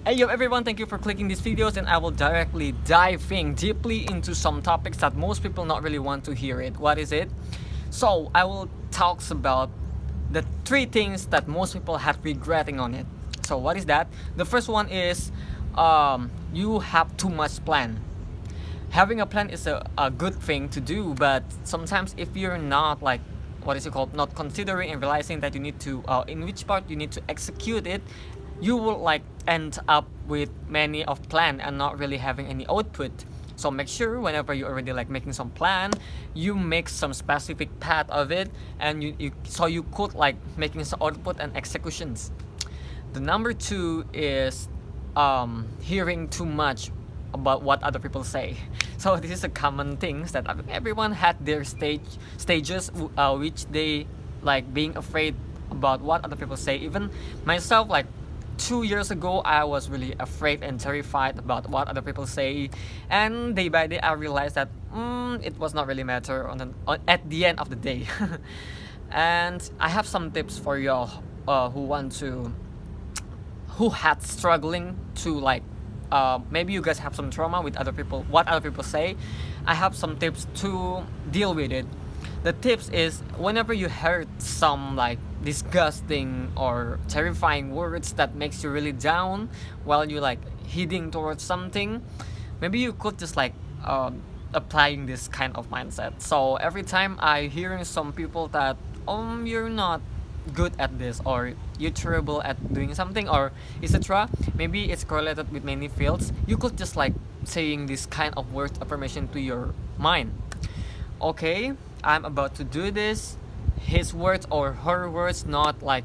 Hey yo everyone, thank you for clicking these videos, and I will directly diving deeply into some topics that most people not really want to hear it. What is it? So I will talk about the three things that most people had regretting on it. So what is that? The first one is you have too much plan. Having a plan is a good thing to do, but sometimes if you're not like what is it called, not considering and realizing that you need to in which part you need to execute it, you will like end up with many of plan and not really having any output. So make sure whenever you're already like making some plan, you make some specific path of it, and you could like making some output and executions. The number two is hearing too much about what other people say. So this is a common thing that everyone had their stages which they like being afraid about what other people say. Even myself, like 2 years ago, I was really afraid and terrified about what other people say, and day by day I realized that it was not really matter at the end of the day. And I have some tips for y'all who had struggling to like maybe you guys have some trauma with other people, what other people say. I have some tips to deal with it. The tips is whenever you heard some like disgusting or terrifying words that makes you really down while you like heading towards something, maybe you could just like applying this kind of mindset. So every time I hearing some people that you're not good at this, or you're terrible at doing something, or etc., maybe it's correlated with many fields, you could just like saying this kind of word affirmation to your mind. Okay, I'm about to do this. His words or her words not like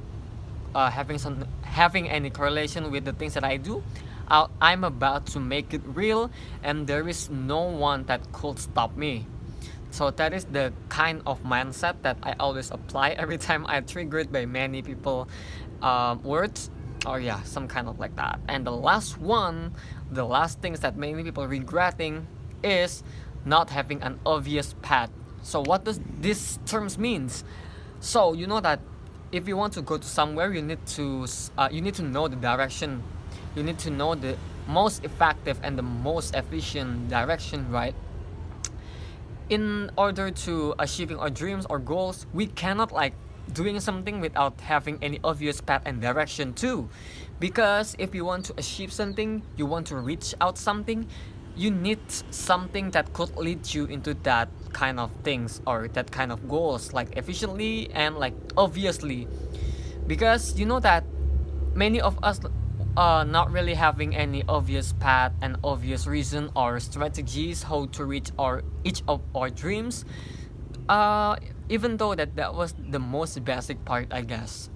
having any correlation with the things that I do. I'm about to make it real, and there is no one that could stop me. So that is the kind of mindset that I always apply every time I triggered by many people words, or yeah, some kind of like that. And the last one, the last things that many people regretting is not having an obvious path. So what does this terms means? So you know that if you want to go to somewhere, you need to know the direction. You need to know the most effective and the most efficient direction, right? In order to achieving our dreams or goals, we cannot like doing something without having any obvious path and direction too. Because if you want to achieve something, you want to reach out something, you need something that could lead you into that kind of things or that kind of goals, like efficiently and like obviously. Because you know that many of us not really having any obvious path and obvious reason or strategies how to reach each of our dreams, even though that was the most basic part, I guess.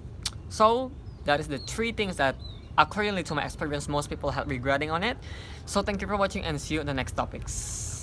So that is the three things that accordingly to my experience most people have regretting on it. So thank you for watching, and see you in the next topics.